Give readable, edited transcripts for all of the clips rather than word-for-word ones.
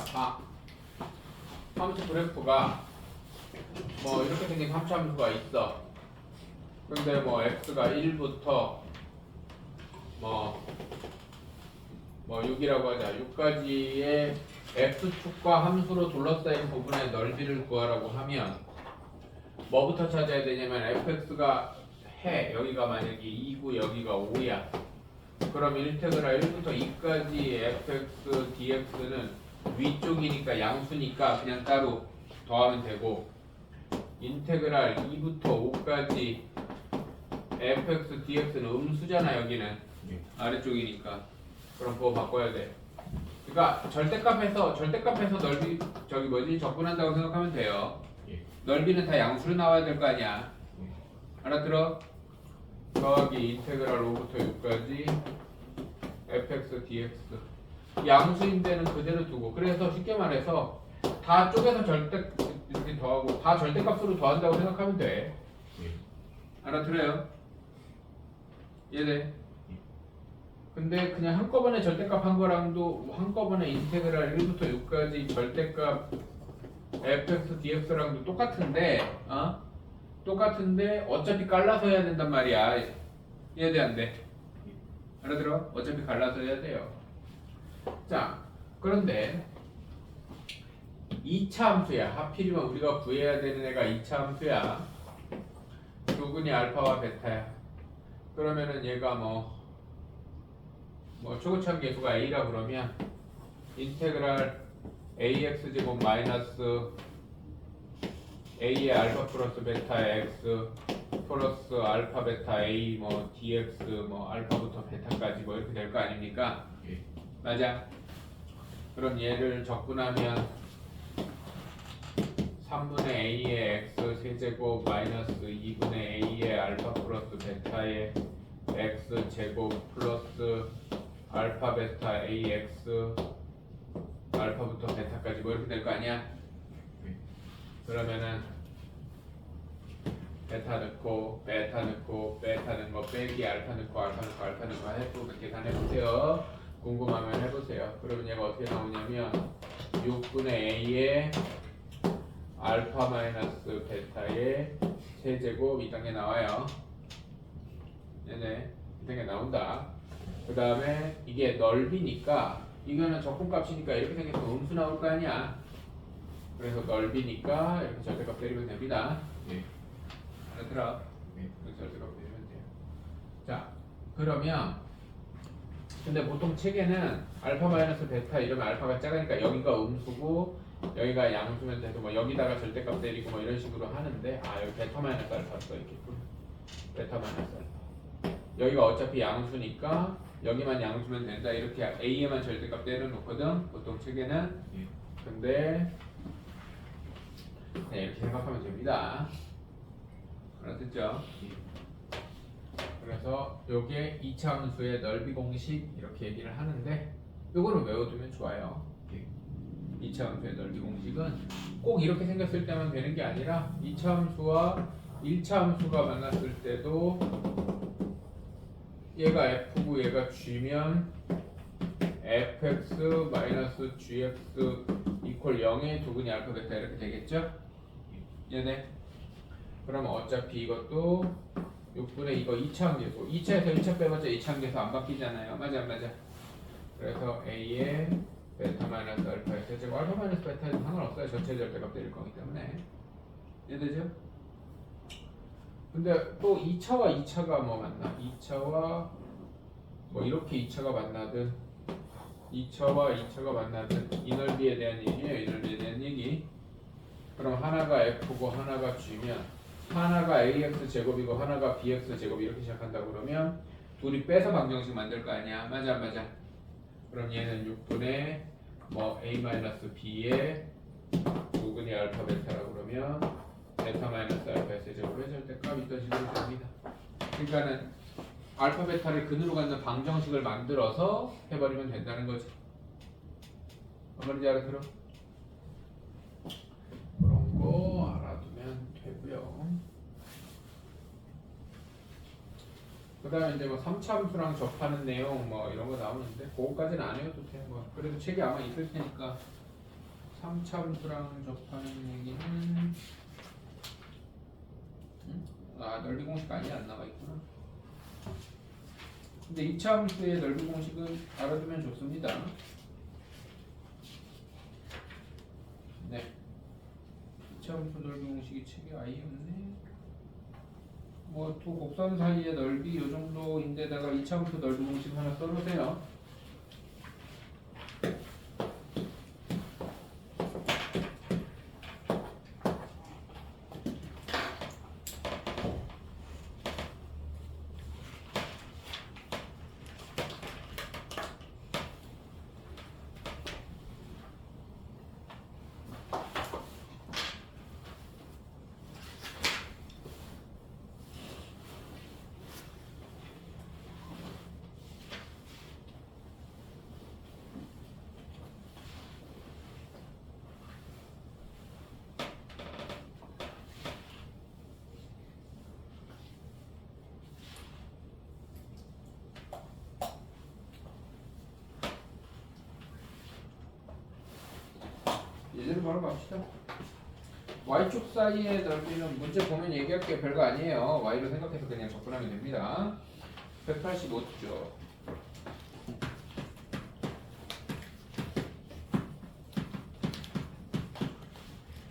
자, 함수 그래프가 뭐 이렇게 생긴 함수 함수가 있어. 근데 뭐 x가 1부터 뭐 6이라고 하자. 6까지의 x축과 함수로 둘러싸인 부분의 넓이를 구하라고 하면 뭐부터 찾아야 되냐면 fx가 해. 여기가 만약에 2고 여기가 5야. 그럼 인테그랄 1부터 2까지 fx dx는 위쪽이니까 양수니까 그냥 따로 더하면 되고, 인테그랄 2부터 5까지 fx dx는 음수잖아. 여기는 아래쪽이니까. 그럼 그거 바꿔야 돼. 그러니까 절대값에서 넓이 적분한다고 생각하면 돼요. 넓이는 다 양수로 나와야 될 거 아니야. 알아들어? 더하기 인테그랄 5부터 6까지 fx dx. 양수인 데는 그대로 두고, 그래서 쉽게 말해서 다 쪼개서 이렇게 더하고 다 절대값으로 더한다고 생각하면 돼. 알아들어요? 이해돼? 근데 그냥 한꺼번에 절대값 한 거랑도 한꺼번에 인테그랄 1부터 6까지 절대값 fx dx랑도 똑같은데 어차피 갈라서 해야 된단 말이야. 이해돼 안 돼? 알아들어? 어차피 갈라서 해야 돼요. 자, 그런데 2차 함수야. 하필이면 우리가 구해야 되는 애가 2차 함수야. 두근이 알파와 베타야. 그러면은 얘가 뭐 초고참 계수가 a라 그러면 인테그랄 ax 제곱 마이너스 a의 알파 플러스 베타 x 플러스 알파 베타 a 뭐 dx 뭐 알파부터 베타까지 뭐 이렇게 될 거 아닙니까? 맞아. 그럼 얘를 적분하면 3분의 a의 x 세제곱 마이너스 2분의 a의 알파 플러스 베타의 x 제곱 플러스 알파 베타 ax 알파부터 베타까지 뭐 이렇게 될 거 아니야? 그러면은 베타 넣고 베타 넣고 베타 넣은 거 빼기 알파 넣고 알파 넣고 알파 넣고 해보고 계산해보세요. 궁금하면 해보세요. 그러면 얘가 어떻게 나오냐면 6분의 a의 알파 마이너스 베타의 세제곱 이 단계 나와요. 네네, 이 단계 나온다. 그 다음에 이게 넓이니까 이거는 적분값이니까 이렇게 생겨서 음수 나올 거 아니야. 그래서 넓이니까 이렇게 절대값 때리면 됩니다. 알아들어? 이렇게 절대값 때리면 돼요. 자, 그러면 근데 보통 책에는 알파 마이너스 베타 이러면 알파가 작으니까 여기가 음수고 여기가 양수면 돼서 뭐 여기다가 절대값 때리고 뭐 이런 식으로 하는데, 여기 베타 마이너스 알파가 있겠군. 베타 마이너스 알파. 여기가 어차피 양수니까 여기만 양수면 된다. 이렇게 a에만 절대값 때려놓거든 보통 책에는. 근데 네, 이렇게 생각하면 됩니다. 알았죠? 그래서 요게 2차 함수의 넓이 공식 이렇게 얘기를 하는데 요거는 외워두면 좋아요. 2차 함수의 넓이 공식은 꼭 이렇게 생겼을 때만 되는 게 아니라 2차 함수와 1차 함수가 만났을 때도 얘가 f고 얘가 g면 fx 마이너스 gx 이퀄 0의 두근이 알파 베타 이렇게 되겠죠? 얘네. 그러면 어차피 이것도 6분의 이거 2차 함계수 2차에서 1차 빼봤자 2차 함계수 안 바뀌잖아요. 맞아 안 맞아? 그래서 a의 베타 마이너스 알파의 세제곱 알파 마이너스 베타에도 상관없어요. 전체 절대값 때릴 거기 때문에. 이해되죠? 근데 또 2차와 2차가 뭐 만나? 2차와 뭐 이렇게 2차가 만나든 2차와 2차가 만나든 이 넓이에 대한 얘기예요. 이 넓이에 대한 얘기. 그럼 하나가 f고 하나가 g면 하나가 ax 제곱이고 하나가 bx 제곱 이렇게 시작한다 그러면 둘이 빼서 방정식 만들 거 아니야. 맞아 안 맞아? 그럼 얘는 6분의 뭐 a 마이너스 b의 5분의 알파 베타라고 그러면 베타 마이너스 알파 세제곱의 절대값 이런 식으로 됩니다. 그러니까는 알파 베타를 근으로 갖는 방정식을 만들어서 해버리면 된다는 거지. 어머니 알아들어? 그런 거 알아두면 되고요. 그 다음에 이제 뭐 3차 함수랑 접하는 내용 뭐 이런 거 나오는데 그거까지는 안 해도 돼. 뭐 그래도 책이 아마 있을 테니까 3차 함수랑 접하는 얘기는 넓이 공식 아예 안 나와 있구나. 근데 2차 함수의 넓이 공식은 알아두면 좋습니다. 네. 2차 함수 넓이 공식이 책에 아예 없네. 뭐 두 곡선 사이의 넓이 이 정도인데다가 2차 함수 넓이 공식 하나 써놓으세요. 예제를 바로 갑시다. Y축 사이의 넓이는 문제 보면 얘기할게요. 별거 아니에요. Y로 생각해서 그냥 접근하면 됩니다. 185죠.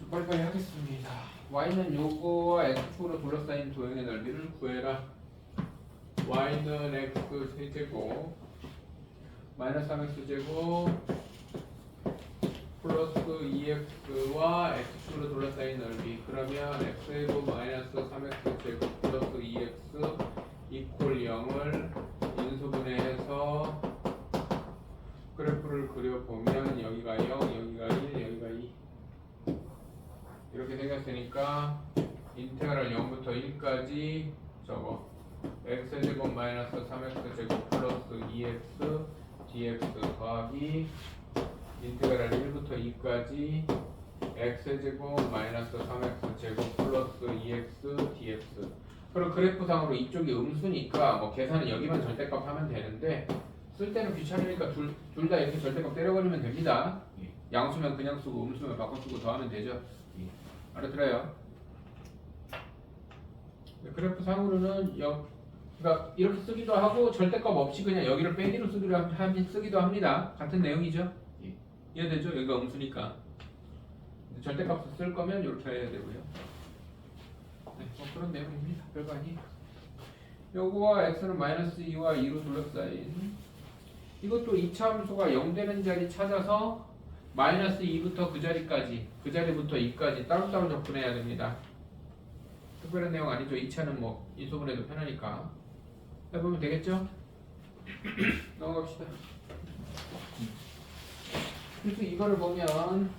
빨리빨리 하겠습니다. Y는 요거와 X축으로 둘러싸인 도형의 넓이를 구해라. Y는 X 세제곱 마이너스 3X제곱 플러스 2x와 x축으로 둘러싸인 넓이. 그러면 x제곱 마이너스 3x제곱 플러스 2x 이퀄 0을 인수분해해서 그래프를 그려보면 여기가 0, 여기가 1, 여기가 2 이렇게 생겼으니까 인테그랄 0부터 1까지 저거 x제곱 마이너스 3x제곱 플러스 2x dx 더하기 인테그랄 1부터 2까지 x제곱 마이너스 3x제곱 플러스 2x dx. 그럼 그래프상으로 이쪽이 음수니까 뭐 계산은 여기만 절대값 하면 되는데 쓸 때는 귀찮으니까 둘 다 이렇게 절대값 때려버리면 됩니다. 양수면 그냥 쓰고 음수면 바꿔 쓰고 더하면 되죠. 알아들어요? 그래프상으로는 그러니까 이렇게 쓰기도 하고 절대값 없이 그냥 여기를 빼기로 쓰기도 합니다. 같은 내용이죠. 이해되죠? 여기가 음수니까 절대값을 쓸 거면 이렇게 해야 되고요. 네, 뭐 그런 내용입니다. 별거 아니에요. 요거와 x는 마이너스 2와 2로 둘러싸인 이것도 2차 함수가 0 되는 자리 찾아서 마이너스 2부터 그 자리까지 그 자리부터 2까지 따로따로 접근해야 됩니다. 특별한 내용 아니죠. 2차는 뭐 인수분해도 편하니까 해보면 되겠죠? 넘어갑시다. 그래서 이거를 보면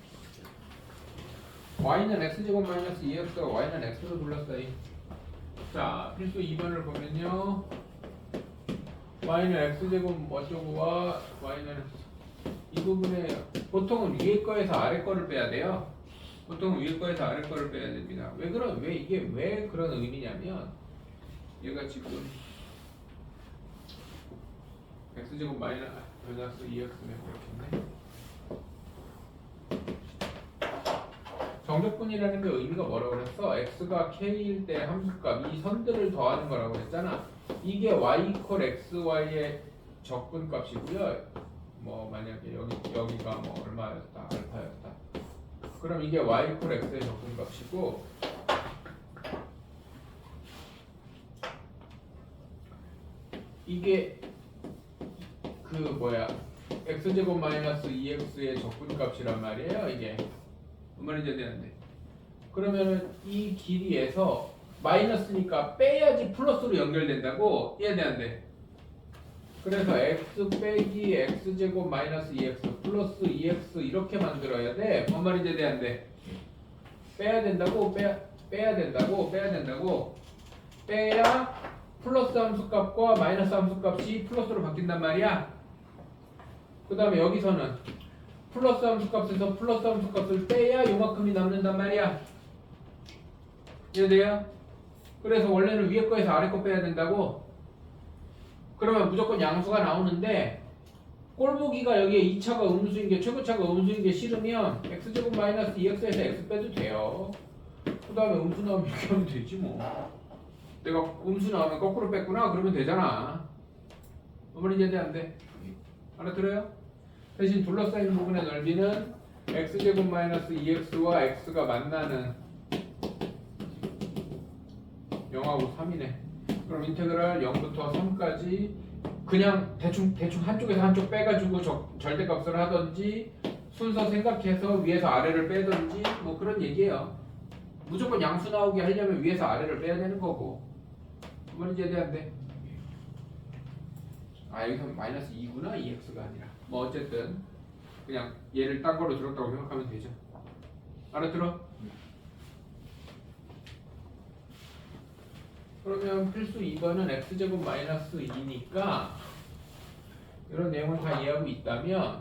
y는 x제곱 마이너스 2x가 y는 x로 둘러싸인. 자, 필수 2번을 보면요 y는 x제곱 어쩌고와 y는 이 부분에 보통은 위에 거에서 아래 거를 빼야 돼요. 보통은 위에 거에서 아래 거를 빼야 됩니다. 왜 그런 의미냐면 얘가 지금 x제곱 마이너스 2x면 이렇겠네. 정적분이라는 게 의미가 뭐라고 그랬어? x가 k일 때 함수값 이 선들을 더하는 거라고 그랬잖아. 이게 y 이퀄 xy의 적분값이고요. 뭐 만약에 여기가 뭐 얼마였다? 알파였다. 그럼 이게 y 이퀄 x의 적분값이고 이게 x제곱 마이너스 2x의 적분값이란 말이에요. 이게 뭔 말인지 되는데 그러면은 이 길이에서 마이너스니까 빼야지 플러스로 연결된다고 이해되는데 그래서 x 빼기 x제곱 마이너스 2x 플러스 2x 이렇게 만들어야 돼. 뭔 말인지 되는데 빼야 된다고 빼야 플러스 함수값과 마이너스 함수값이 플러스로 바뀐단 말이야. 그 다음에 여기서는 플러스 함수값에서 플러스 함수값을 빼야 요만큼이 남는단 말이야. 이해돼요? 그래서 원래는 위에 거에서 아래 거 빼야 된다고. 그러면 무조건 양수가 나오는데 꼴보기가 여기에 2차가 음수인 게 최고차가 음수인 게 싫으면 x제곱 마이너스 2x에서 x 빼도 돼요. 그 다음에 음수 나오면 이렇게 하면 되지 뭐. 내가 음수 나오면 거꾸로 뺐구나 그러면 되잖아. 어머니 이제 안 돼. 알아들어요? 대신 둘러싸인 부분의 넓이는 x제곱 마이너스 2x와 x가 만나는 0하고 3이네. 그럼 인테그랄 0부터 3까지 그냥 대충 한쪽에서 한쪽 빼가지고 절대값을 하던지 순서 생각해서 위에서 아래를 빼던지 뭐 그런 얘기예요. 무조건 양수 나오게 하려면 위에서 아래를 빼야 되는 거고. 어머니 이제 안 돼. 아 여기서 마이너스 2구나 2x가 아니라 뭐 어쨌든 그냥 얘를 딴 거로 들었다고 생각하면 되죠. 알아들어? 그러면 필수 2번은 x제곱 마이너스 2니까 이런 내용을 다 이해하고 있다면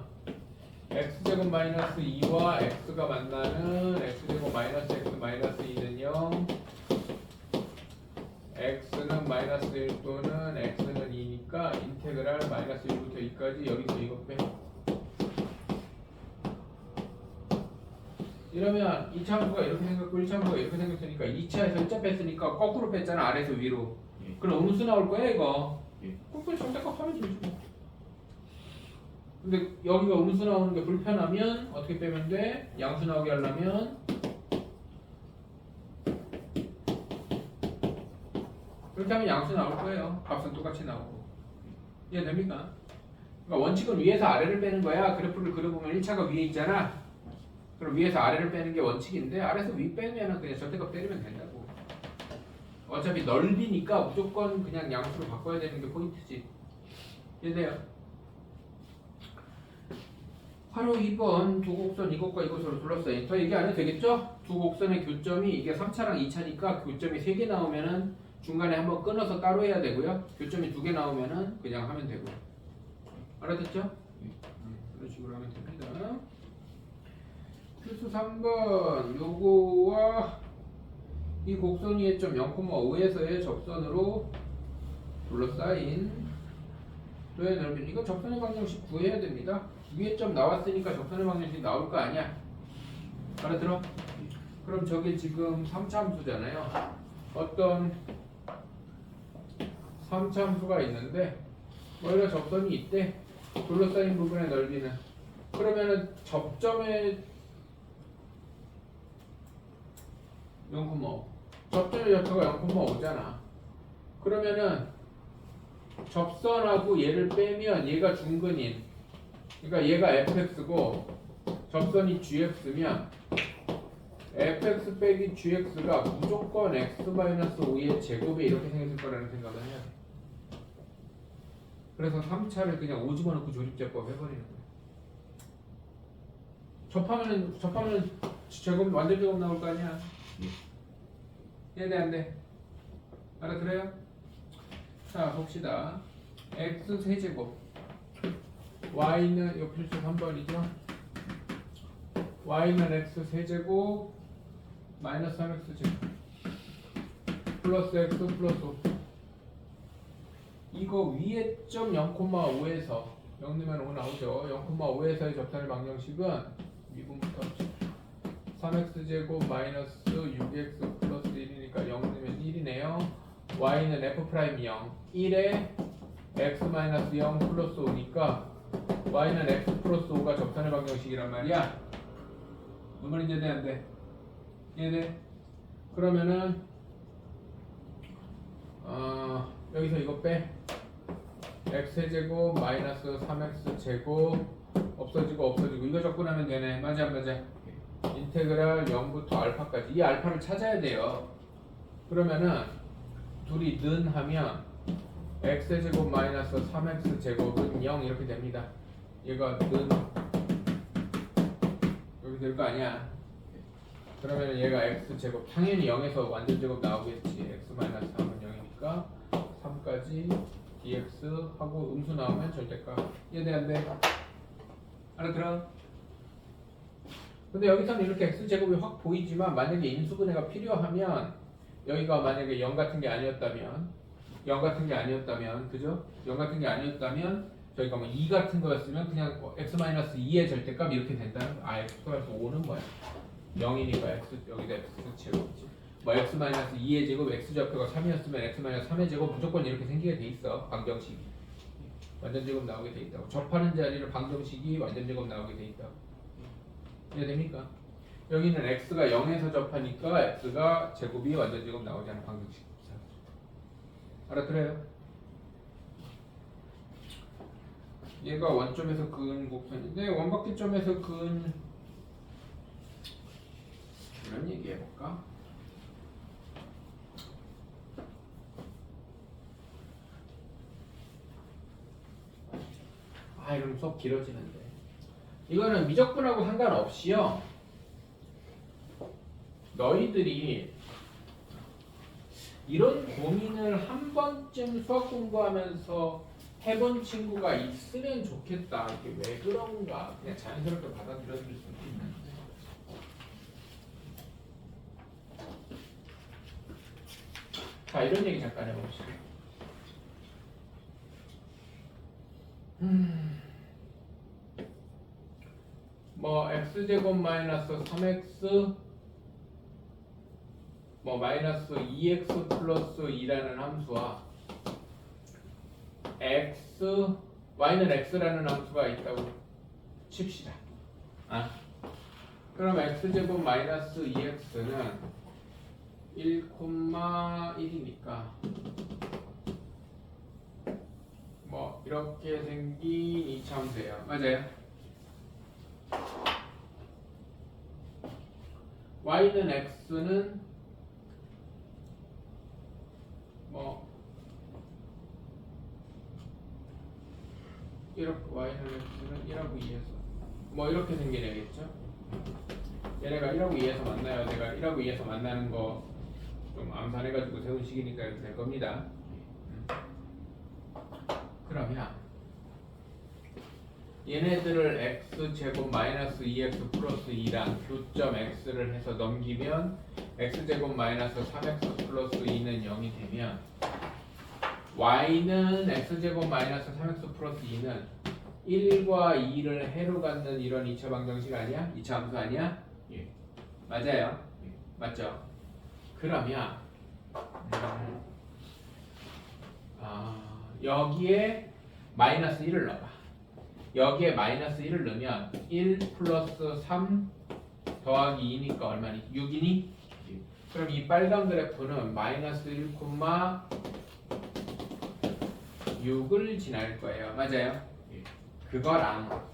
x제곱 마이너스 2와 x가 만나는 x제곱 마이너스 x 마이너스 2는 0 x는 마이너스 1 또는 x는 2니까 인테그랄 마이너스 1부터 2까지 여기서 이거 빼. 이러면 2차 함수가 이렇게 생겼고 1차 함수가 이렇게 생겼으니까 2차에서 1차 뺐으니까 거꾸로 뺐잖아. 아래에서 위로. 그럼 음수 나올 거야 이거. 그럼 절대값 하면 되지 뭐. 근데 여기가 음수 나오는 게 불편하면 어떻게 빼면 돼? 양수 나오게 하려면 그렇게 하면 양수 나올 거예요. 값은 똑같이 나오고. 이해됩니까? 그러니까 원칙은 위에서 아래를 빼는 거야. 그래프를 그려보면 1차가 위에 있잖아. 그럼 위에서 아래를 빼는 게 원칙인데 아래에서 위 빼면 그냥 절대값 때리면 된다고. 어차피 넓이니까 무조건 그냥 양수로 바꿔야 되는 게 포인트지. 이해돼요? 바로 2번 두 곡선 이것과 이것으로 둘러싸인 더 얘기 안 해도 되겠죠? 두 곡선의 교점이 이게 3차랑 2차니까 교점이 3개 나오면은 중간에 한번 끊어서 따로 해야 되고요. 교점이 2개 나오면은 그냥 하면 되고요. 알아듣죠? 그런 식으로 하면 됩니다. 필수 3번 요거와 이 곡선 위의 점 0,5에서의 접선으로 둘러싸인 도의 넓이 이거 접선의 방정식 구해야 됩니다. 위에 점 나왔으니까 접선의 방정식 나올 거 아니야. 알아들어? 그럼 저게 지금 3차 함수잖아요. 어떤 3차 함수가 있는데 뭐이런 접선이 있대. 둘러싸인 부분의 넓이는 그러면은 접점의 0,5 접점의 좌표가 0,5잖아. 그러면은 접선하고 얘를 빼면 얘가 중근인 그러니까 얘가 fx고 접선이 gx면 fx 빼기 gx가 무조건 x-5의 제곱에 이렇게 생겼을 거라는 생각을 해야 돼. 그래서 3차를 그냥 오집어넣고 조립제법 해버리는 거야. 접하면은 제곱 완전 제곱 나올 거 아니야. 이해돼 안 돼? 알아들어요? 자 봅시다. x 세제곱 y는 요 필수 3번이죠. y는 x 세제곱 마이너스 3x 제곱 플러스 x 플러스 5 이거 위에 점 0,5에서 0 넣으면 5 나오죠. 0,5에서의 접선의 방정식은 미분부터 3x제곱 마이너스 6x 플러스 1이니까 0 넣으면 1이네요. y는 f'0 1에 x 마이너스 0 플러스 5니까 y는 x 플러스 5가 접선의 방정식이란 말이야. 무슨 말인지 이해돼 안 돼? 이해돼? 그러면은 여기서 이거 빼 x제곱 마이너스 3x제곱 없어지고 이거 접근하면 되네. 맞아 안 맞아? 인테그랄 0부터 알파까지 이 알파를 찾아야 돼요. 그러면은 둘이 는 하면 x제곱 마이너스 3x제곱은 0 이렇게 됩니다. 얘가 는 여기 될 거 아니야. 그러면 얘가 x제곱 당연히 0에서 완전 제곱 나오겠지. x 마이너스 3은 0이니까 3까지 dx 하고 음수 나오면 절대값. 이해돼 안 돼? 알아들어? 근데 여기서는 이렇게 x제곱이 확 보이지만 만약에 인수분해가 필요하면 여기가 만약에 0 같은 게 아니었다면 그죠? 0 같은 게 아니었다면 저희가 뭐 2 같은 거였으면 그냥 x-2의 절대값 이렇게 된다는 거. x 플러스 5는 뭐야? 0이니까 x 여기다 x 제곱이지. 뭐 x-2의 제곱 x 좌표가 3이었으면 x-3의 제곱 무조건 이렇게 생기게 돼 있어. 방정식이. 완전 제곱 나오게 돼 있다고. 접하는 자리를 방정식이 완전 제곱 나오게 돼 있다고. 이해됩니까? 여기는 x가 0에서 접하니까 x가 제곱이 완전 제곱 나오지 않은 방정식. 알아들어요? 얘가 원점에서 그은 곡선인데 원바퀴점에서 그은 이런 얘기 해볼까? 이러면 수업 길어지는데 이거는 미적분하고 상관없이요 너희들이 이런 고민을 한 번쯤 수학 공부하면서 해본 친구가 있으면 좋겠다. 이게 왜 그런가? 그냥 자연스럽게 받아들여줄 수도 있는데. 자, 이런 얘기 잠깐 해봅시다. 뭐 x제곱 마이너스 3x 뭐 마이너스 2x 플러스 2라는 함수와 y는 x라는 함수가 있다고 칩시다. 그럼 x제곱 마이너스 2x는 1,1이니까 뭐 이렇게 생긴 이차 함수예요. 맞아요? y는 x는 뭐 이렇게 y는 x는 1하고 2에서 뭐 이렇게 생긴 애겠죠? 얘네가 1하고 2에서 만나요. 내가 1하고 2에서 만나는 거 좀 암산해가지고 세운 식이니까 이렇게 될 겁니다. 그러면 얘네들을 x제곱 마이너스 2x 플러스 2랑 교점 x를 해서 넘기면 x제곱 마이너스 3x 플러스 2는 0이 되면 y는 x제곱 마이너스 3x 플러스 2는 1과 2를 해로 갖는 이런 2차 방정식 아니야? 2차 함수 아니야? 예. 맞아요. 예. 맞죠? 그러면 여기에 마이너스 1을 넣어봐. 여기에 마이너스 1을 넣으면 1 플러스 3 더하기 2니까 얼마니? 6이니? 그럼 이 빨간 그래프는 마이너스 1,6을 지날 거예요. 맞아요? 그거랑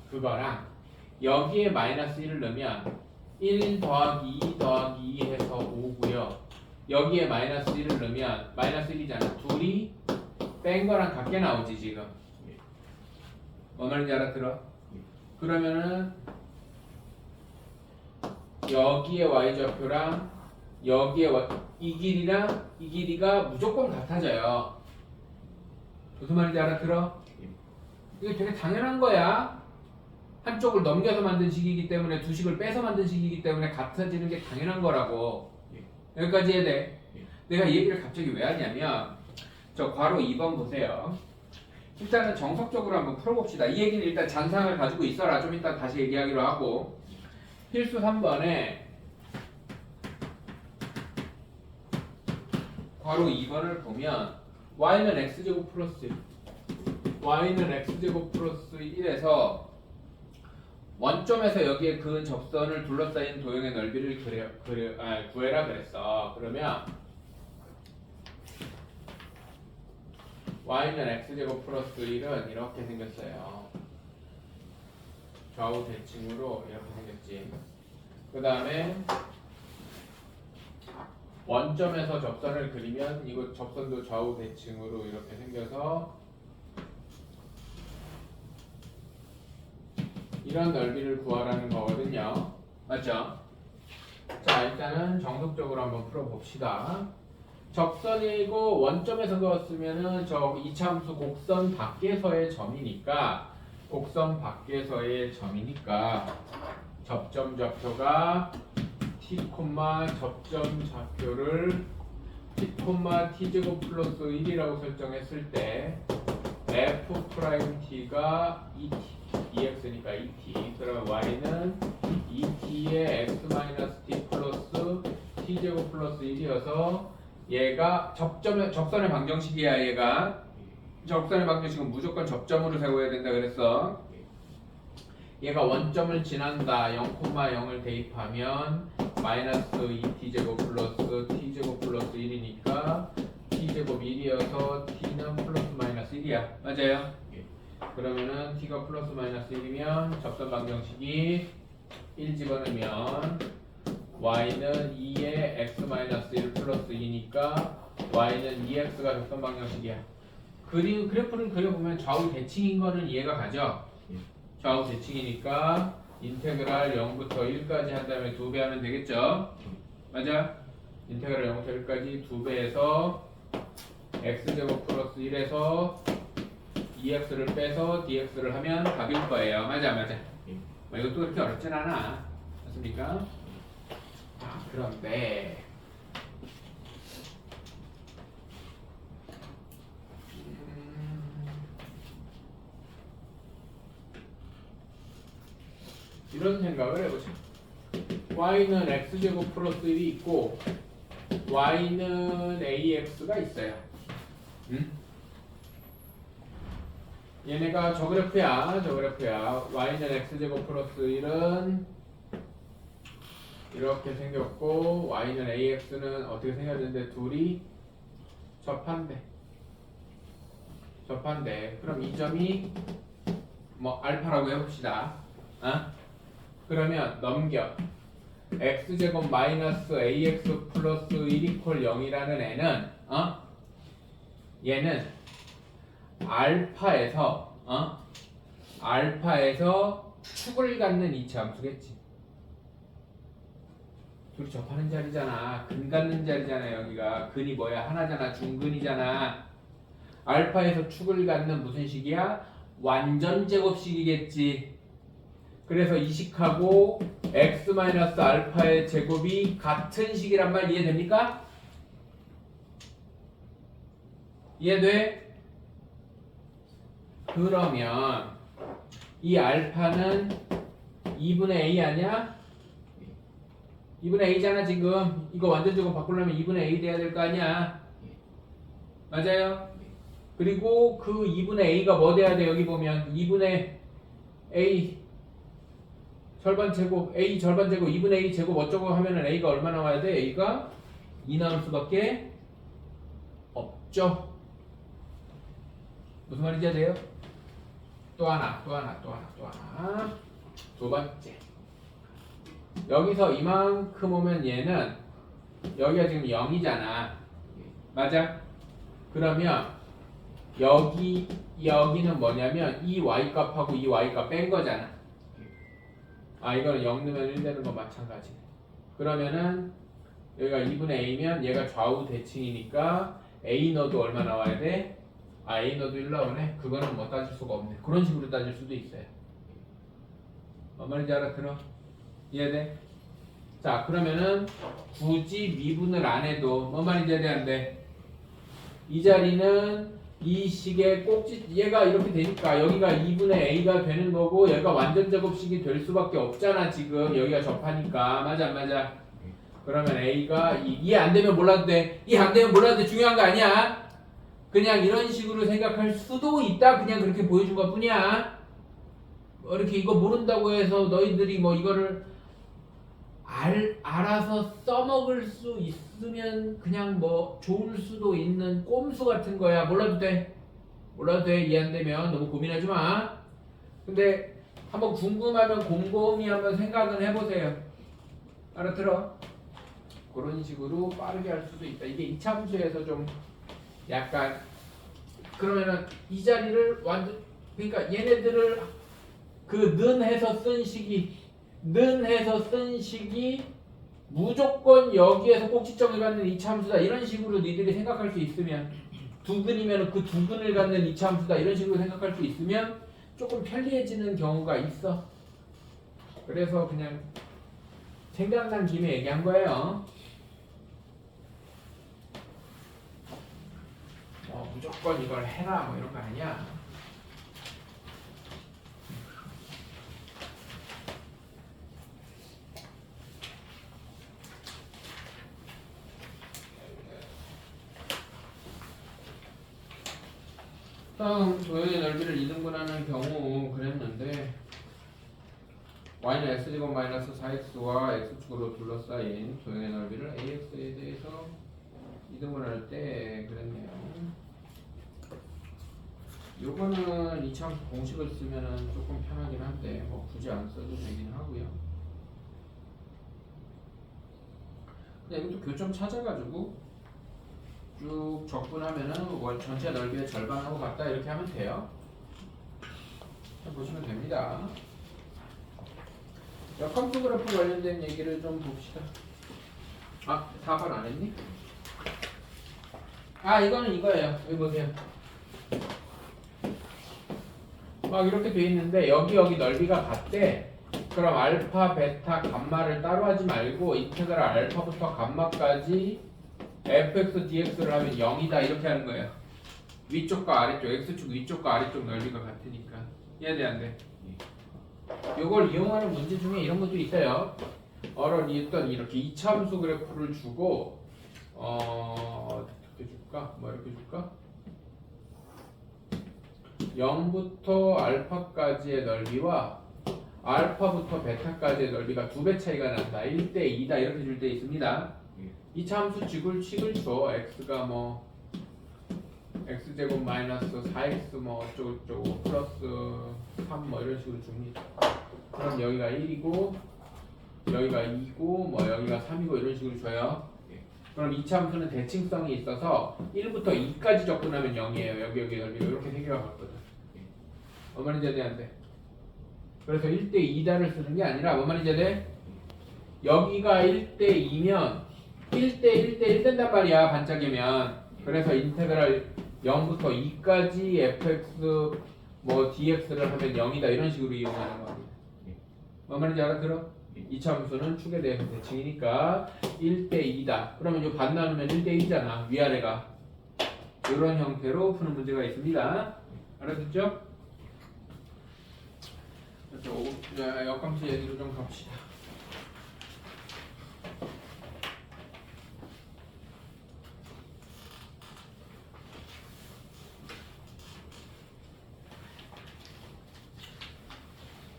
여기에 마이너스 1을 넣으면 1 더하기 2 더하기 2 해서 5고요. 여기에 마이너스 1을 넣으면 마이너스 1이잖아. 둘이 뺀 거랑 같게 나오지 지금. 뭔 말인지 알아들어? 그러면은 여기에 y좌표랑 여기에 이 길이랑 이 길이가 무조건 같아져요. 무슨 말인지 알아들어? 이게 되게 당연한 거야. 한쪽을 넘겨서 만든 식이기 때문에 두 식을 빼서 만든 식이기 때문에 같아지는 게 당연한 거라고. 여기까지 해야 돼. 내가 이 얘기를 갑자기 왜 하냐면 저 괄호 2번 보세요. 일단은 정석적으로 한번 풀어봅시다. 이 얘기는 일단 잔상을 가지고 있어라. 좀 이따 다시 얘기하기로 하고. 필수 3번에 괄호 2번을 보면 y는 x제곱 플러스 1에서 원점에서 여기에 그은 접선을 둘러싸인 도형의 넓이를 구해라 그랬어. 그러면 y는 x제곱 플러스 1은 이렇게 생겼어요. 좌우 대칭으로 이렇게 생겼지. 그 다음에 원점에서 접선을 그리면 이거 접선도 좌우 대칭으로 이렇게 생겨서 이런 넓이를 구하라는 거거든요. 맞죠? 자, 일단은 정석적으로 한번 풀어봅시다. 접선이고 원점에서 그었으면은 저 이차함수 곡선 밖에서의 점이니까 접점 좌표가 t, 접점 좌표를 t, t제곱 플러스 1이라고 설정했을 때 f 프라임 t가 2t, 2x니까 2t. 그럼 y는 2t의 x 마이너스 t 플러스 t 제곱 플러스 1이어서 얘가 적선의 방정식이야. 얘가 적선의 방정식은 무조건 접점으로 세워야 된다 그랬어. 얘가 원점을 지난다. 0,0을 대입하면 마이너스 2t 제곱 플러스 t 제곱 플러스 1이니까 t 제곱 1이어서 t는 플러스 마이너스 1이야. 맞아요? 그러면은 t가 플러스 마이너스 1이면 접선 방정식이 1 집어넣으면 y는 2의 x 마이너스 1 플러스 2니까 y는 2x가 접선 방정식이야. 그래프를 그려보면 좌우 대칭인 거는 이해가 가죠? 좌우 대칭이니까 인테그랄 0부터 1까지 한 다음에 2배 하면 되겠죠? 맞아? 인테그랄 0부터 1까지 2배에서 x제곱 플러스 1에서 2x를 빼서 dx를 하면 답일 거예요. 맞아. 뭐 이것도 그렇게 어렵진 않아. 맞습니까? 그런데 이런 생각을 해보자. y는 x제곱 플러스 1이 있고 y는 ax가 있어요. 얘네가 저 그래프야. y는 x제곱 플러스 1은 이렇게 생겼고 y는 ax는 어떻게 생겼는데 둘이 접한대. 그럼 이 점이 뭐 알파라고 해봅시다. 그러면 넘겨. x제곱 마이너스 ax 플러스 1 이퀄 0이라는 애는 얘는 알파에서 축을 갖는 이치 함수겠지. 둘이 접하는 자리잖아. 근 갖는 자리잖아. 여기가 근이 뭐야? 하나잖아. 중근이잖아. 알파에서 축을 갖는 무슨 식이야? 완전 제곱식이겠지. 그래서 이 식하고 x 마이너스 알파의 제곱이 같은 식이란 말 이해됩니까? 이해돼? 그러면 이 알파는 2분의 a 아니야? 2분의 a잖아 지금. 이거 완전 제곱 바꾸려면 2분의 a 돼야 될 거 아니야? 맞아요? 그리고 그 2분의 a가 뭐 돼야 돼? 여기 보면 2분의 a 절반 제곱, a 절반 제곱, 2분의 a 제곱 어쩌고 하면은 a가 얼마 나와야 돼? a가 2 나올 수밖에 없죠. 무슨 말인지 아세요? 또 하나. 두 번째. 여기서 이만큼 오면 얘는 여기가 지금 0이잖아. 맞아? 그러면 여기는 뭐냐면 이 y값하고 이 y값 뺀 거잖아. 이거는 0 넣으면 1 되는 건 마찬가지네. 그러면은 여기가 2분의 a면 얘가 좌우 대칭이니까 a 너도 얼마 나와야 돼? a 너도 1 나오네. 그거는 뭐 따질 수가 없네. 그런 식으로 따질 수도 있어요. 뭔 말인지 알아들어? 이해돼? 자, 그러면은 굳이 미분을 안 해도 뭔 말인지 이해돼? 이 자리는 이 식의 꼭지, 얘가 이렇게 되니까 여기가 2분의 a가 되는 거고 얘가 완전 제곱식이 될 수밖에 없잖아. 지금 여기가 접하니까. 맞아 안 맞아? 그러면 a가 이해 안 되면 몰라도 돼. 이해 안 되면 몰라도 돼. 중요한 거 아니야. 그냥 이런 식으로 생각할 수도 있다. 그냥 그렇게 보여준 것 뿐이야. 이렇게 이거 모른다고 해서 너희들이 뭐 이거를 알아서 써먹을 수 있으면 그냥 뭐 좋을 수도 있는 꼼수 같은 거야. 몰라도 돼. 이해 안 되면 너무 고민하지 마. 근데 한번 궁금하면 곰곰이 한번 생각은 해보세요. 알아들어? 그런 식으로 빠르게 할 수도 있다. 이게 2차 함수에서 좀 약간 그러면은 이 자리를 완전 그러니까 얘네들을 그 는해서 쓴 식이 무조건 여기에서 꼭지점을 갖는 2차 함수다. 이런 식으로 니들이 생각할 수 있으면 두 근이면 그 두 근을 갖는 2차 함수다. 이런 식으로 생각할 수 있으면 조금 편리해지는 경우가 있어. 그래서 그냥 생각난 김에 얘기한 거예요. 무조건 이걸 해라 뭐 이런 거 아니야. 다음 도형의 넓이를 2등분하는 경우 그랬는데 y는 x제곱 마이너스 4x와 x축으로 둘러싸인 도형의 넓이를 ax에 대해서 2등분할 때 그랬네요. 요거는 이참수 공식을 쓰면은 조금 편하긴 한데 뭐 굳이 안 써도 되긴 하고요. 그냥 이것도 교점 찾아가지고 쭉 적분하면은 월 전체 넓이의 절반하고 같다 이렇게 하면 돼요. 보시면 됩니다. 역함수 그래프 관련된 얘기를 좀 봅시다. 아, 4번 안 했니? 아, 이거는 이거예요. 여기 보세요. 막 이렇게 돼 있는데 여기 넓이가 같대. 그럼 알파, 베타, 감마를 따로 하지 말고 인테그랄 알파부터 감마까지 fx, dx를 하면 0이다 이렇게 하는 거예요. 위쪽과 아래쪽, x축 위쪽과 아래쪽 넓이가 같으니까. 이해돼 안 돼? 이걸 이용하는 문제 중에 이런 것도 있어요. 일단 이렇게 이차함수 그래프를 주고 어떻게 줄까? 뭐 이렇게 줄까? 0부터 알파까지의 넓이와 알파부터 베타까지의 넓이가 2배 차이가 난다. 1대 2다 이렇게 줄 때 있습니다. 이차함수 식을 줘. x가 뭐 x제곱 마이너스 4x 뭐 어쩌고저쩌고 플러스 3 뭐 이런 식으로 줍니다. 그럼 여기가 1이고 여기가 2고 뭐 여기가 3이고 이런 식으로 줘요. 그럼 이차함수는 대칭성이 있어서 1부터 2까지 접근하면 0이에요. 여기 넓이가 이렇게 세 개가 같거든. 뭔 말인지 이해돼? 그래서 1대 2다를 쓰는 게 아니라 뭔 말인지 이해돼? 여기가 1대 2면 1대 1대 1 된단 말이야. 반짝이면. 그래서 인테그랄 0부터 2까지 fx 뭐 dx를 하면 0이다 이런 식으로 이용하는 겁니다. 뭔 말인지 알아들어? 이차함수는 축에 대해서 대칭이니까 1대 2다. 그러면 이 반 나누면 1대 1이잖아. 위아래가. 이런 형태로 푸는 문제가 있습니다. 알아듣죠? 자, 역함수 얘기로 좀 갑시다.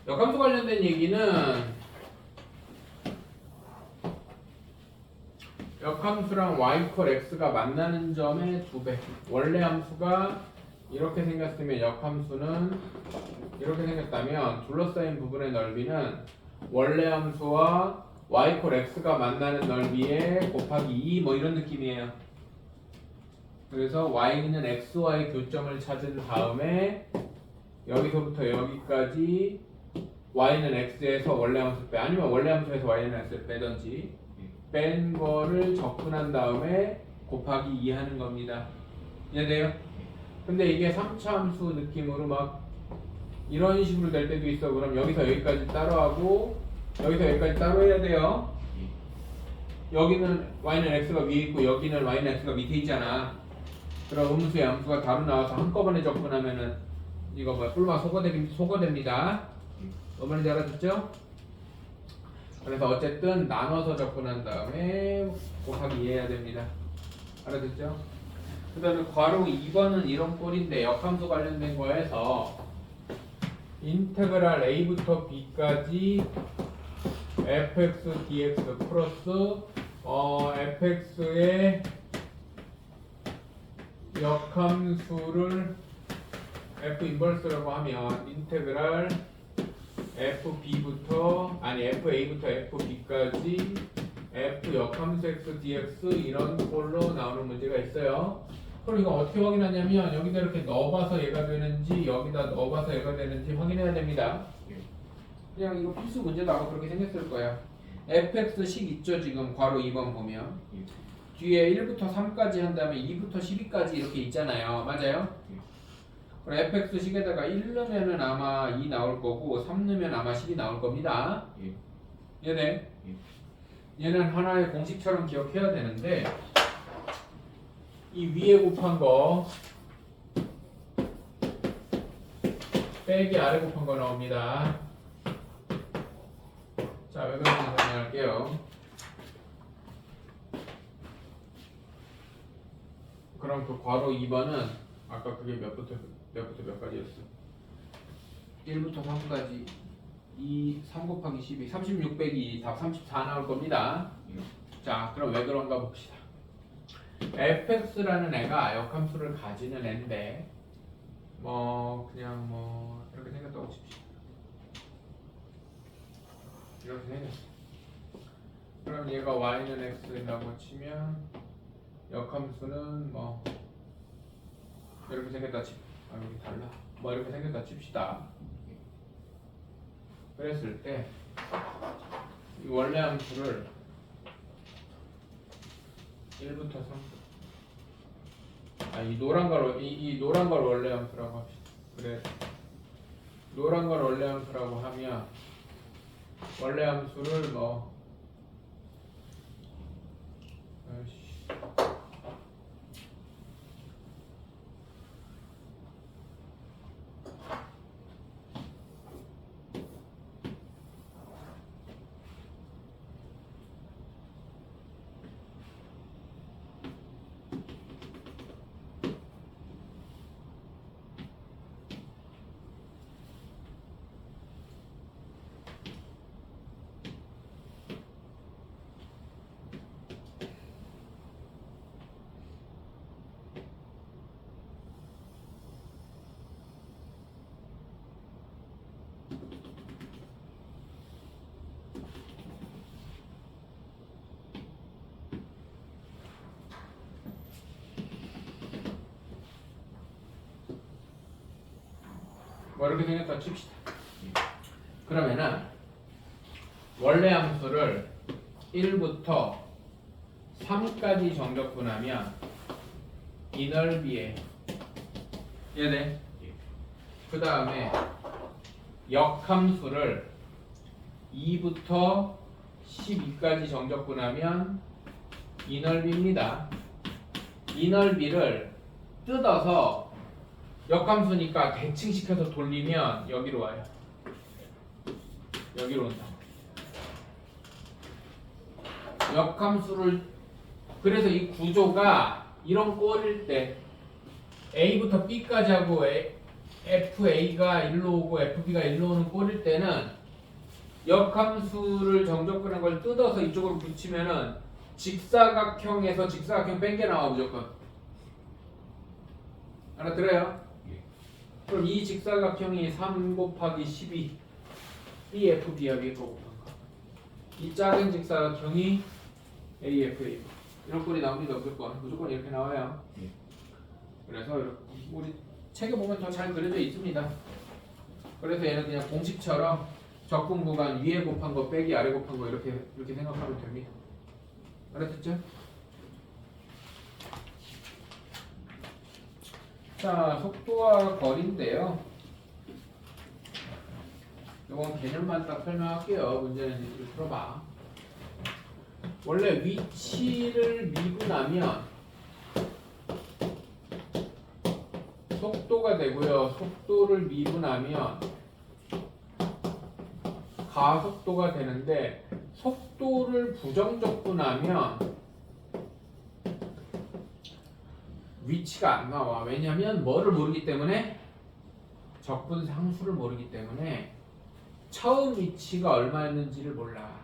역함수 관련된 얘기는 역함수랑 y 콜 x가 만나는 점의 2배. 원래 함수가 이렇게 생겼으면 역함수는 이렇게 생겼다면 둘러싸인 부분의 넓이는 원래 함수와 y 콜 x가 만나는 넓이에 곱하기 2 뭐 이런 느낌이에요. 그래서 y는 x와의 교점을 찾은 다음에 여기서부터 여기까지 y는 x에서 원래 함수 빼 아니면 원래 함수에서 y는 x를 빼든지 뺀 거를 적분한 다음에 곱하기 2 하는 겁니다. 이해돼요? 근데 이게 3차 함수 느낌으로 막 이런 식으로 될 때도 있어. 그럼 여기서 여기까지 따로 하고 여기서 여기까지 따로 해야 돼요. 여기는 y는 x가 위에 있고 여기는 y는 x가 밑에 있잖아. 그럼 음수의 함수가 다로 나와서 한꺼번에 적분하면은 이거 뭐야 뿔마 소거됩니다. 어머니 알아듣죠? 그래서 어쨌든 나눠서 접근한 다음에 곱하기 2 해야 됩니다. 알아듣죠? 그 다음에 괄호 2번은 이런 꼴인데 역함수 관련된 거에서 인테그랄 a부터 b까지 fx dx 플러스 fx의 역함수를 f 인버스라고 하면 인테그랄 fb부터 fa부터 fb까지 f 역함수 x dx 이런 꼴로 나오는 문제가 있어요. 그럼 이거 어떻게 확인하냐면 여기다 이렇게 넣어봐서 얘가 되는지 여기다 넣어봐서 얘가 되는지 확인해야 됩니다. 그냥 이거 필수 문제도 아마 그렇게 생겼을 거야. fx식 있죠 지금 괄호 2번 보면 뒤에 1부터 3까지 한 다음에 2부터 12까지 이렇게 있잖아요. 맞아요? 그럼 fx식에다가 1 넣으면 아마 2 나올 거고 3 넣으면 아마 10이 나올 겁니다. 얘네 얘는 하나의 공식처럼 기억해야 되는데 이 위에 곱한 거 빼기 아래 곱한 거 나옵니다. 자, 왜 그런지 설명할게요. 그럼 그 괄호 2번은 아까 그게 몇부터 몇부터 몇까지였어? 1부터 3까지 3 곱하기 12 36 빼기 답 34 나올 겁니다. 자, 그럼 왜 그런가 봅시다. fx라는 애가 역함수를 가지는 애인데 그냥 이렇게 생겼다고 칩시다. 이렇게 생겼어. 그럼 얘가 y는 x라고 치면 역함수는 이렇게 생겼다 여기 달라. 이렇게 생겼다 칩시다. 그랬을 때 이 원래 함수를 1부터 3. 이 노란 걸 원래 함수라고 합시다. 그래. 노란 걸 원래 함수라고 하면 원래 함수를 이렇게 생겼다 칩시다. 그러면은 원래 함수를 1부터 3까지 정적분하면 이 넓이에 얘네 그 다음에 역함수를 2부터 12까지 정적분하면 이 넓이입니다. 이 넓이를 뜯어서 역함수니까 대칭시켜서 돌리면 여기로 와요. 여기로 온다. 역함수를 그래서 이 구조가 이런 꼴일 때 A부터 B까지 하고 FA가 일로 오고 FB가 일로 오는 꼴일 때는 역함수를 정적분한 걸 뜯어서 이쪽으로 붙이면은 직사각형에서 직사각형 뺀 게 나와 무조건. 알아들어요? 그럼 이 직사각형이 3 곱하기 12 BFB야 위에 거 곱한 거. 이 작은 직사각형이 AFA. 이런 꼴이 나옵니다. 무조건 이렇게 나와요. 그래서 우리 책에 보면 더 잘 그려져 있습니다. 그래서 얘는 그냥 공식처럼 적분 구간 위에 곱한 거 빼기 아래 곱한 거 이렇게 생각하면 됩니다. 알았겠죠? 자, 속도와 거리인데요. 이건 개념만 딱 설명할게요. 문제는 이제 들어봐. 원래 위치를 미분하면 속도가 되고요. 속도를 미분하면 가속도가 되는데 속도를 부정적분하면 위치가 안 나와. 왜냐면 뭐를 모르기 때문에 적분 상수를 모르기 때문에 처음 위치가 얼마였는지를 몰라.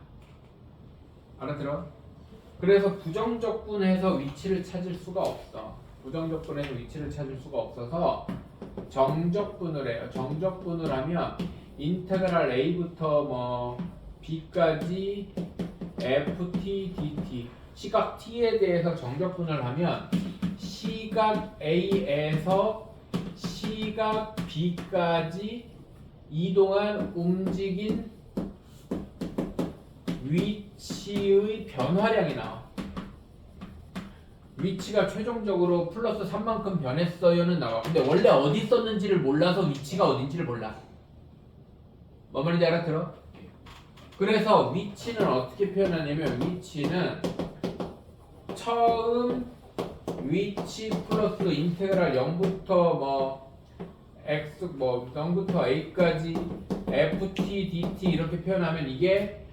알아들어? 그래서 부정적분해서 위치를 찾을 수가 없어. 부정적분해서 위치를 찾을 수가 없어서 정적분을 해요. 정적분을 하면 인테그랄 A부터 B까지 ft dt 시각 t에 대해서 정적분을 하면 시각 A에서 시각 B까지 이동한 움직인 위치의 변화량이 나와. 위치가 최종적으로 플러스 3만큼 변했어요는 나와. 근데 원래 어디 있었는지를 몰라서 위치가 어딘지를 몰라. 뭔 말인지 알아들어? 그래서 위치는 어떻게 표현하냐면 위치는 처음 위치 플러스 인테그랄 0부터 x 0부터 a까지 ft dt 이렇게 표현하면 이게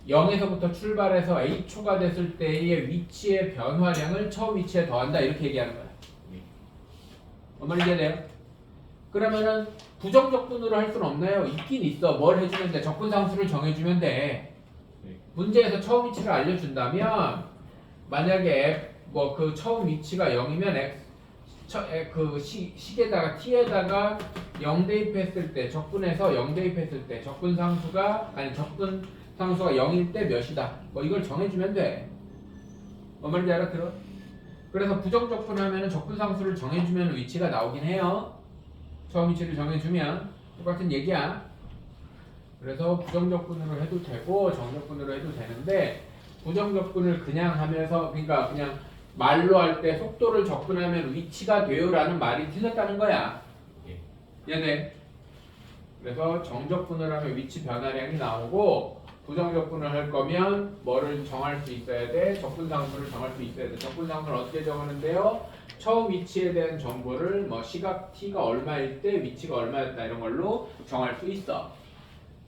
0에서부터 출발해서 a초가 됐을 때의 위치의 변화량을 처음 위치에 더한다 이렇게 얘기하는 거야. 뭔 말인지 이해돼요? 그러면은 부정적분으로 할 수는 없나요? 있긴 있어. 뭘 해주면 돼? 적분상수를 정해주면 돼. 네. 문제에서 처음 위치를 알려준다면 만약에 뭐 그 처음 위치가 0이면 그 식에다가 t에다가 0 대입했을 때 적분해서 0 대입했을 때 적분상수가 0일 때 몇이다. 뭐 이걸 정해주면 돼. 뭐 말인지 알아들어? 그래서 부정적분하면 적분상수를 정해주면 위치가 나오긴 해요. 처음 위치를 정해주면 똑같은 얘기야. 그래서 부정적분으로 해도 되고 정적분으로 해도 되는데 부정적분을 그냥 하면서 그러니까 그냥 말로 할 때 속도를 적분하면 위치가 돼요라는 말이 틀렸다는 거야. 예. 얘네. 그래서 정적분을 하면 위치 변화량이 나오고 부정적분을 할 거면 뭐를 정할 수 있어야 돼? 적분상수를 정할 수 있어야 돼. 적분상수를 어떻게 정하는데요? 처음 위치에 대한 정보를 뭐 시각 t가 얼마일 때 위치가 얼마였다 이런 걸로 정할 수 있어.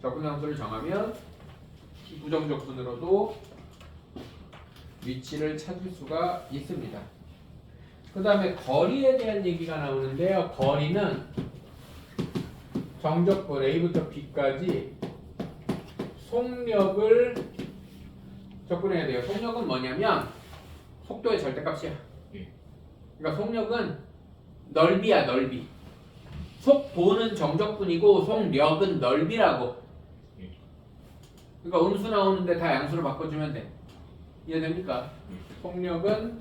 적분상수를 정하면 부정적분으로도 위치를 찾을 수가 있습니다. 그 다음에 거리에 대한 얘기가 나오는데요. 거리는 정적분 A부터 B까지 속력을 적분해야 돼요. 속력은 뭐냐면 속도의 절대값이야. 예. 그러니까 속력은 넓이야, 넓이. 속도는 정적분이고 속력은 넓이라고. 예. 그러니까 음수 나오는데 다 양수로 바꿔주면 돼. 이해됩니까? 속력은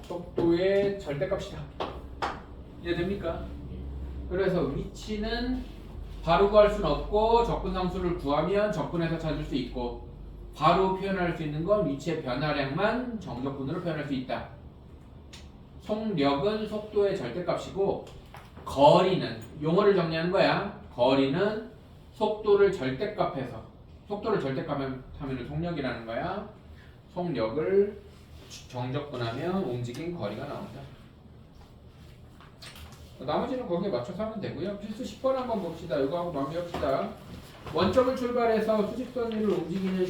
속도의 절대값이다. 이해됩니까? 그래서 위치는 바로 구할 수는 없고 적분상수를 구하면 적분해서 찾을 수 있고 바로 표현할 수 있는 건 위치의 변화량만 정적분으로 표현할 수 있다. 속력은 속도의 절대값이고 거리는 용어를 정리하는 거야. 거리는 속도를 절대값해서 속도를 절대값하면 속력이라는 거야. 속력을 정적분하면 움직인 거리가 나온다. 나머지는 거기에 맞춰서 하면 되고요. 필수 10번 한번 봅시다. 이거 하고 마무리합시다. 원점을 출발해서 수직선 위를 움직이는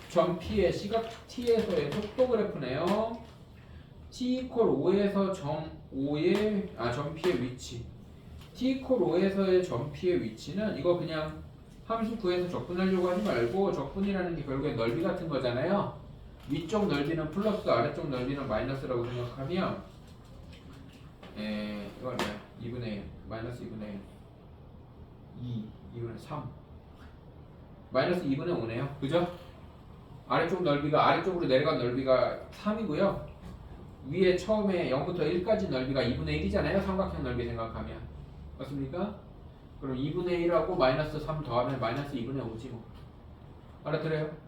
점 P의 시각 T에서의 속도 그래프네요. T = 5에서 점 P의 위치. T = 5에서의 점 P의 위치는 이거 그냥 함수 구해서 적분하려고 하지 말고 적분이라는 게 결국에 넓이 같은 거잖아요. 위쪽 넓이는 플러스 아래쪽 넓이는 마이너스라고 생각하면 이건 뭐야? 2분의 1 마이너스 2분의 1 2분의 3 마이너스 2분의 5네요. 그죠? 아래쪽 넓이가 아래쪽으로 내려간 넓이가 3이고요. 위에 처음에 0부터 1까지 넓이가 2분의 1이잖아요. 삼각형 넓이 생각하면. 맞습니까? 그럼 2분의 1하고 마이너스 3 더하면 마이너스 2분의 5지 뭐. 알아들어요?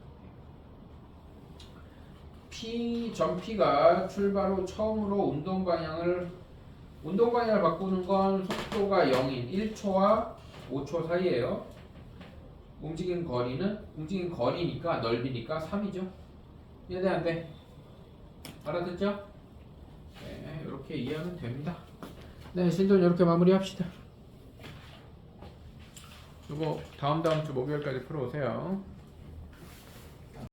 점 P가 출발 후 처음으로 운동 방향을 바꾸는 건 속도가 0인 1초와 5초 사이에요. 움직인 거리니까 넓이니까 3이죠. 이해돼 안 돼? 알아듣죠? 네, 이렇게 이해하면 됩니다. 네, 신돈 이렇게 마무리합시다. 이거 다음 주 목요일까지 풀어오세요.